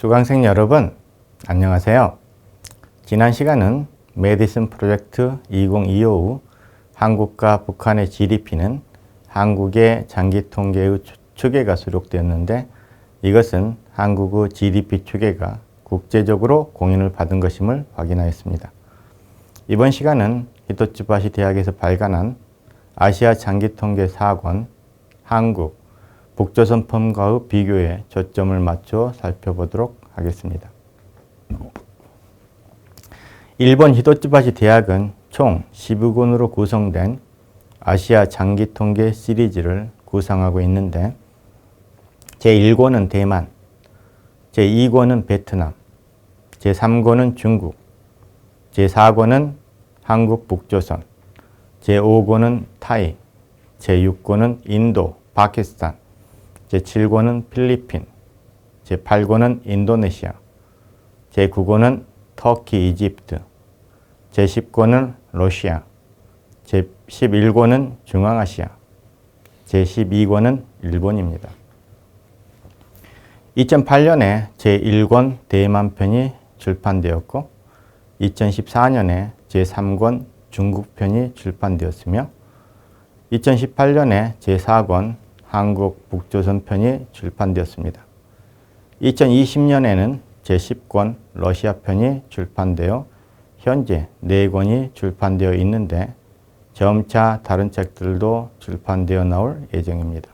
수강생 여러분, 안녕하세요. 지난 시간은 메디슨 프로젝트 2025 한국과 북한의 GDP는 한국의 장기 통계의 추계가 수록되었는데 이것은 한국의 GDP 추계가 국제적으로 공인을 받은 것임을 확인하였습니다. 이번 시간은 히토츠바시 대학에서 발간한 아시아 장기 통계 4권 한국, 북조선 펌과의 비교에 초점을 맞춰 살펴보도록 하겠습니다. 일본 히토츠바시 대학은 총 12권으로 구성된 아시아 장기 통계 시리즈를 구상하고 있는데 제1권은 대만, 제2권은 베트남, 제3권은 중국, 제4권은 한국 북조선, 제5권은 타이, 제6권은 인도, 파키스탄, 제7권은 필리핀, 제8권은 인도네시아, 제9권은 터키, 이집트, 제10권은 러시아, 제11권은 중앙아시아, 제12권은 일본입니다. 2008년에 제1권 대만편이 출판되었고 2014년에 제3권 중국편이 출판되었으며 2018년에 제4권 한국 북조선 편이 출판되었습니다. 2020년에는 제10권 러시아 편이 출판되어 현재 4권이 출판되어 있는데 점차 다른 책들도 출판되어 나올 예정입니다.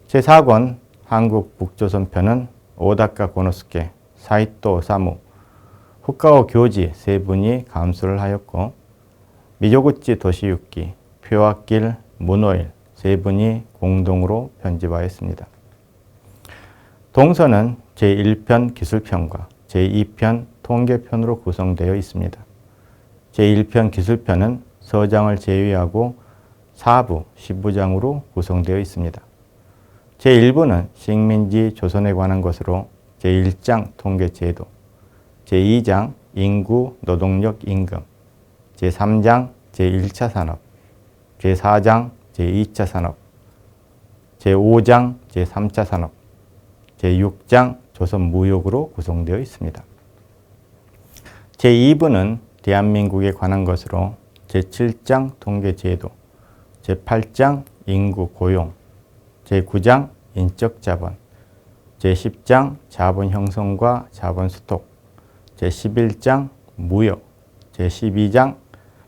제4권 한국 북조선 편은 오다카 고노스케, 사이토 오사무, 후카오 교지 3분이 감수를 하였고 미조구치 도시유키, 표학길, 문호일 3분이 공동으로 편집하였습니다. 동서는 제1편 기술편과 제2편 통계편으로 구성되어 있습니다. 제1편 기술편은 서장을 제외하고 4부, 10부장으로 구성되어 있습니다. 제1부는 식민지 조선에 관한 것으로 제1장 통계제도, 제2장 인구, 노동력, 임금, 제3장 제1차 산업, 제4장 제2차 산업, 제5장 제3차 산업, 제6장 조선 무역으로 구성되어 있습니다. 제2부는 대한민국에 관한 것으로 제7장 통계제도, 제8장 인구 고용, 제9장 인적자본, 제10장 자본 형성과 자본 스톡, 제11장 무역, 제12장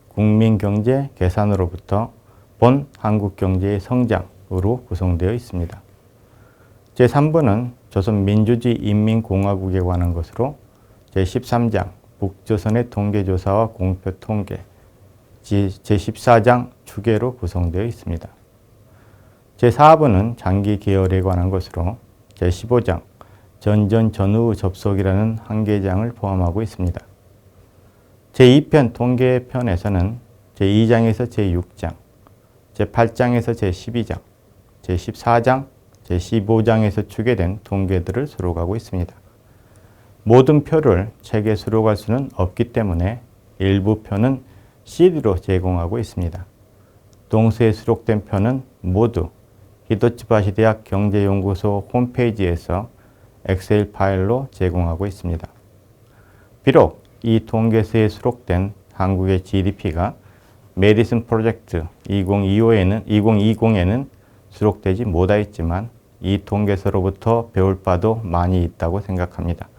국민경제 계산으로부터 본 한국경제의 성장으로 구성되어 있습니다. 제3부는 조선민주주의 인민공화국에 관한 것으로 제13장 북조선의 통계조사와 공표통계, 제14장 추계로 구성되어 있습니다. 제4부는 장기계열에 관한 것으로 제15장 전전전후 접속이라는 한 계장을 포함하고 있습니다. 제2편 통계편에서는 제2장에서 제6장, 제8장에서 제12장, 제14장, 제15장에서 추계된 통계들을 수록하고 있습니다. 모든 표를 책에 수록할 수는 없기 때문에 일부 표는 CD로 제공하고 있습니다. 동서에 수록된 표는 모두 히토츠바시 대학 경제연구소 홈페이지에서 엑셀 파일로 제공하고 있습니다. 비록 이 통계서에 수록된 한국의 GDP가 메디슨 프로젝트 2020에는 수록되지 못하였지만 이 통계서로부터 배울 바도 많이 있다고 생각합니다.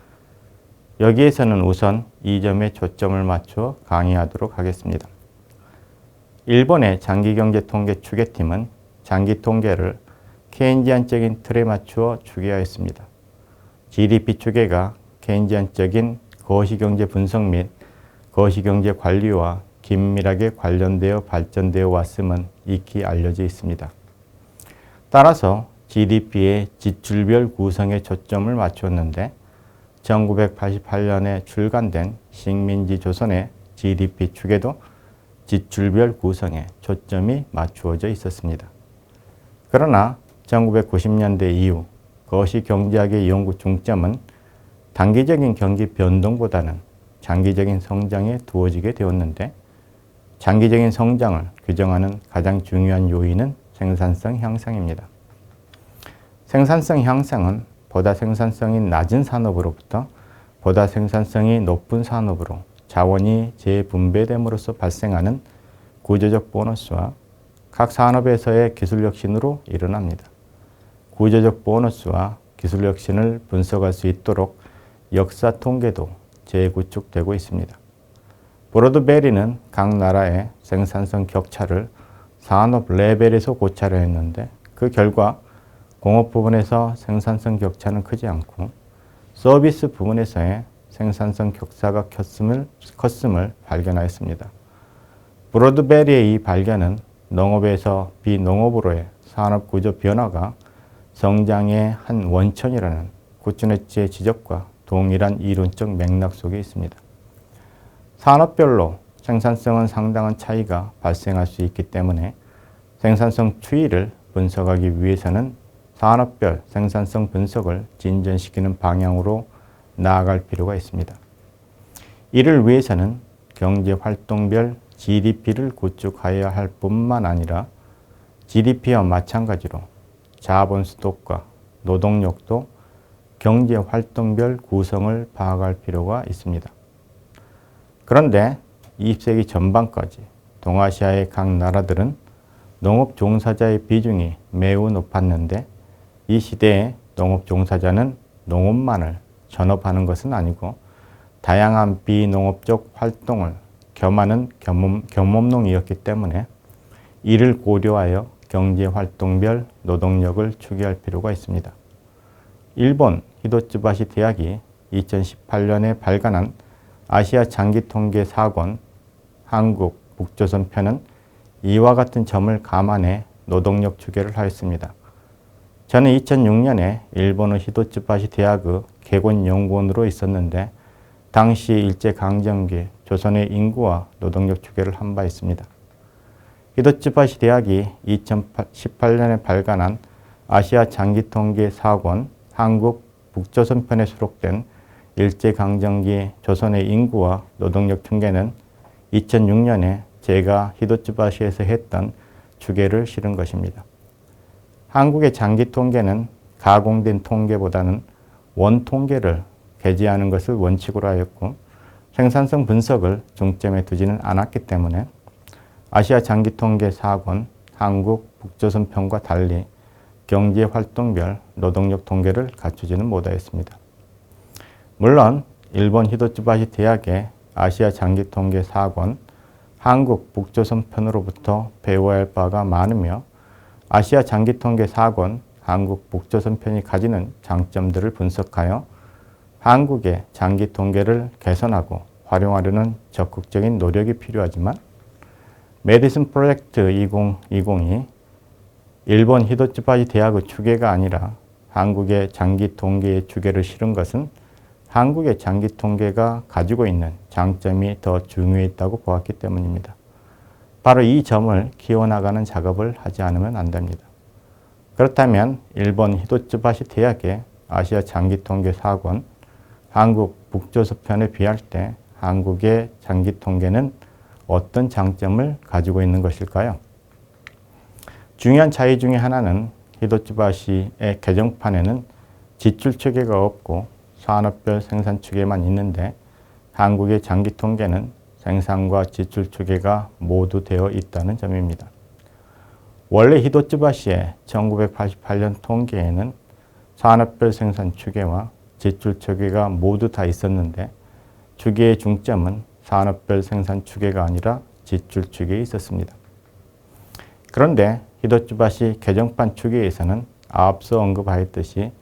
여기에서는 우선 이 점에 초점을 맞춰 강의하도록 하겠습니다. 일본의 장기경제통계 추계팀은 장기통계를 케인지안적인 틀에 맞추어 추계하였습니다. GDP 추계가 케인지안적인 거시경제 분석 및 거시경제 관리와 긴밀하게 관련되어 발전되어 왔음은 익히 알려져 있습니다. 따라서 GDP의 지출별 구성에 초점을 맞추었는데 1988년에 출간된 식민지 조선의 GDP 추계도 지출별 구성에 초점이 맞추어져 있었습니다. 그러나 1990년대 이후 거시경제학의 연구 중점은 단기적인 경기 변동보다는 장기적인 성장에 두어지게 되었는데 장기적인 성장을 규정하는 가장 중요한 요인은 생산성 향상입니다. 생산성 향상은 보다 생산성이 낮은 산업으로부터 보다 생산성이 높은 산업으로 자원이 재분배됨으로써 발생하는 구조적 보너스와 각 산업에서의 기술 혁신으로 일어납니다. 구조적 보너스와 기술 혁신을 분석할 수 있도록 역사 통계도 재구축되고 있습니다. 브로드베리는 각 나라의 생산성 격차를 산업 레벨에서 고찰을 했는데 그 결과 공업 부분에서 생산성 격차는 크지 않고 서비스 부분에서의 생산성 격차가 컸음을 발견하였습니다. 브로드베리의 이 발견은 농업에서 비농업으로의 산업 구조 변화가 성장의 한 원천이라는 구츠네츠의 지적과 동일한 이론적 맥락 속에 있습니다. 산업별로 생산성은 상당한 차이가 발생할 수 있기 때문에 생산성 추이를 분석하기 위해서는 산업별 생산성 분석을 진전시키는 방향으로 나아갈 필요가 있습니다. 이를 위해서는 경제활동별 GDP를 구축하여야 할 뿐만 아니라 GDP와 마찬가지로 자본 수독과 노동력도 경제활동별 구성을 파악할 필요가 있습니다. 그런데 20세기 전반까지 동아시아의 각 나라들은 농업 종사자의 비중이 매우 높았는데 이 시대에 농업 종사자는 농업만을 전업하는 것은 아니고 다양한 비농업적 활동을 겸하는 겸업농이었기 때문에 이를 고려하여 경제활동별 노동력을 추계할 필요가 있습니다. 일본 히도츠바시 대학이 2018년에 발간한 아시아 장기통계 4권 한국 북조선 편은 이와 같은 점을 감안해 노동력 추계를 하였습니다. 저는 2006년에 일본의 히도츠바시 대학의 개곤연구원으로 있었는데 당시 일제강점기 조선의 인구와 노동력 추계를 한 바 있습니다. 히도츠바시 대학이 2018년에 발간한 아시아 장기통계 4권 한국 북조선 편에 수록된 일제강점기 조선의 인구와 노동력 통계는 2006년에 제가 히도츠바시에서 했던 추계를 실은 것입니다. 한국의 장기 통계는 가공된 통계보다는 원 통계를 게재하는 것을 원칙으로 하였고 생산성 분석을 중점에 두지는 않았기 때문에 아시아 장기 통계 4권 한국 북조선 편과 달리 경제활동별 노동력 통계를 갖추지는 못하였습니다. 물론 일본 히도츠바시 대학의 아시아 장기 통계 4권 한국 북조선 편으로부터 배워야 할 바가 많으며 아시아 장기 통계 4권 한국 북조선 편이 가지는 장점들을 분석하여 한국의 장기 통계를 개선하고 활용하려는 적극적인 노력이 필요하지만 메디슨 프로젝트 2020이 일본 히도츠바시 대학의 추계가 아니라 한국의 장기 통계의 추계를 실은 것은 한국의 장기 통계가 가지고 있는 장점이 더 중요했다고 보았기 때문입니다. 바로 이 점을 키워나가는 작업을 하지 않으면 안 됩니다. 그렇다면 일본 히도츠바시 대학의 아시아 장기 통계 4권 한국 북조선 편에 비할 때 한국의 장기 통계는 어떤 장점을 가지고 있는 것일까요? 중요한 차이 중에 하나는 히도츠바시의 개정판에는 지출 추계가 없고 산업별 생산 추계만 있는데 한국의 장기 통계는 생산과 지출 추계가 모두 되어 있다는 점입니다. 원래 히도츠바시의 1988년 통계에는 산업별 생산 추계와 지출 추계가 모두 다 있었는데 추계의 중점은 산업별 생산 추계가 아니라 지출 추계에 있었습니다. 그런데 히도츠바시 개정판 추계에서는 앞서 언급하였듯이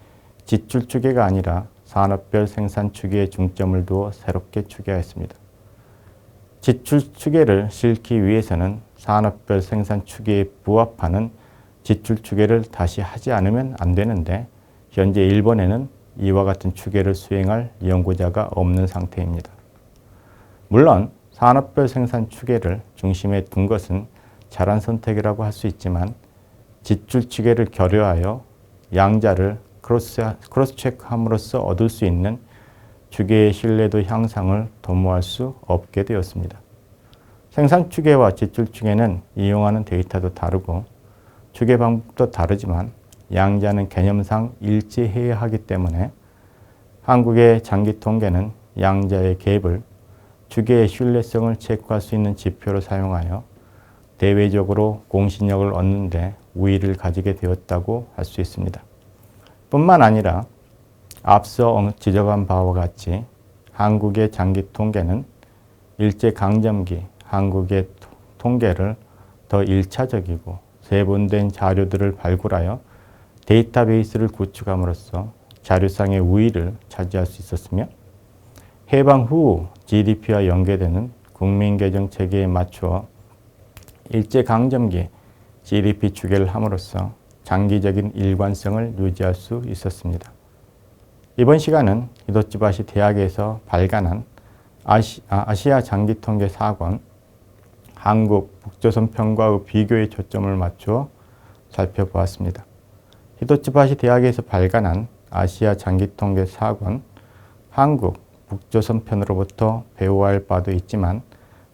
지출 추계가 아니라 산업별 생산 추계에 중점을 두어 새롭게 추계하였습니다. 지출 추계를 실기 위해서는 산업별 생산 추계에 부합하는 지출 추계를 다시 하지 않으면 안 되는데 현재 일본에는 이와 같은 추계를 수행할 연구자가 없는 상태입니다. 물론 산업별 생산 추계를 중심에 둔 것은 잘한 선택이라고 할 수 있지만 지출 추계를 결여하여 양자를 크로스 체크함으로써 얻을 수 있는 추계의 신뢰도 향상을 도모할 수 없게 되었습니다. 생산 추계와 지출 추계는 이용하는 데이터도 다르고 추계 방법도 다르지만 양자는 개념상 일치해야 하기 때문에 한국의 장기 통계는 양자의 갭을 추계의 신뢰성을 체크할 수 있는 지표로 사용하여 대외적으로 공신력을 얻는 데 우위를 가지게 되었다고 할 수 있습니다. 뿐만 아니라 앞서 지적한 바와 같이 한국의 장기 통계는 일제강점기 한국의 통계를 더 1차적이고 세분된 자료들을 발굴하여 데이터베이스를 구축함으로써 자료상의 우위를 차지할 수 있었으며 해방 후 GDP와 연계되는 국민개정 체계에 맞추어 일제강점기 GDP 추계를 함으로써 장기적인 일관성을 유지할 수 있었습니다. 이번 시간은 히토츠바시 대학에서 발간한 아시아 장기통계 4권 한국 북조선 편과의 비교에 초점을 맞추어 살펴보았습니다. 히토츠바시 대학에서 발간한 아시아 장기통계 4권 한국 북조선 편으로부터 배워야 할 바도 있지만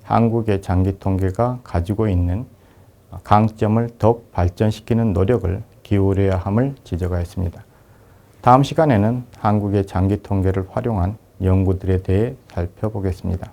한국의 장기통계가 가지고 있는 강점을 더욱 발전시키는 노력을 기울여야 함을 지적하였습니다. 다음 시간에는 한국의 장기통계를 활용한 연구들에 대해 살펴보겠습니다.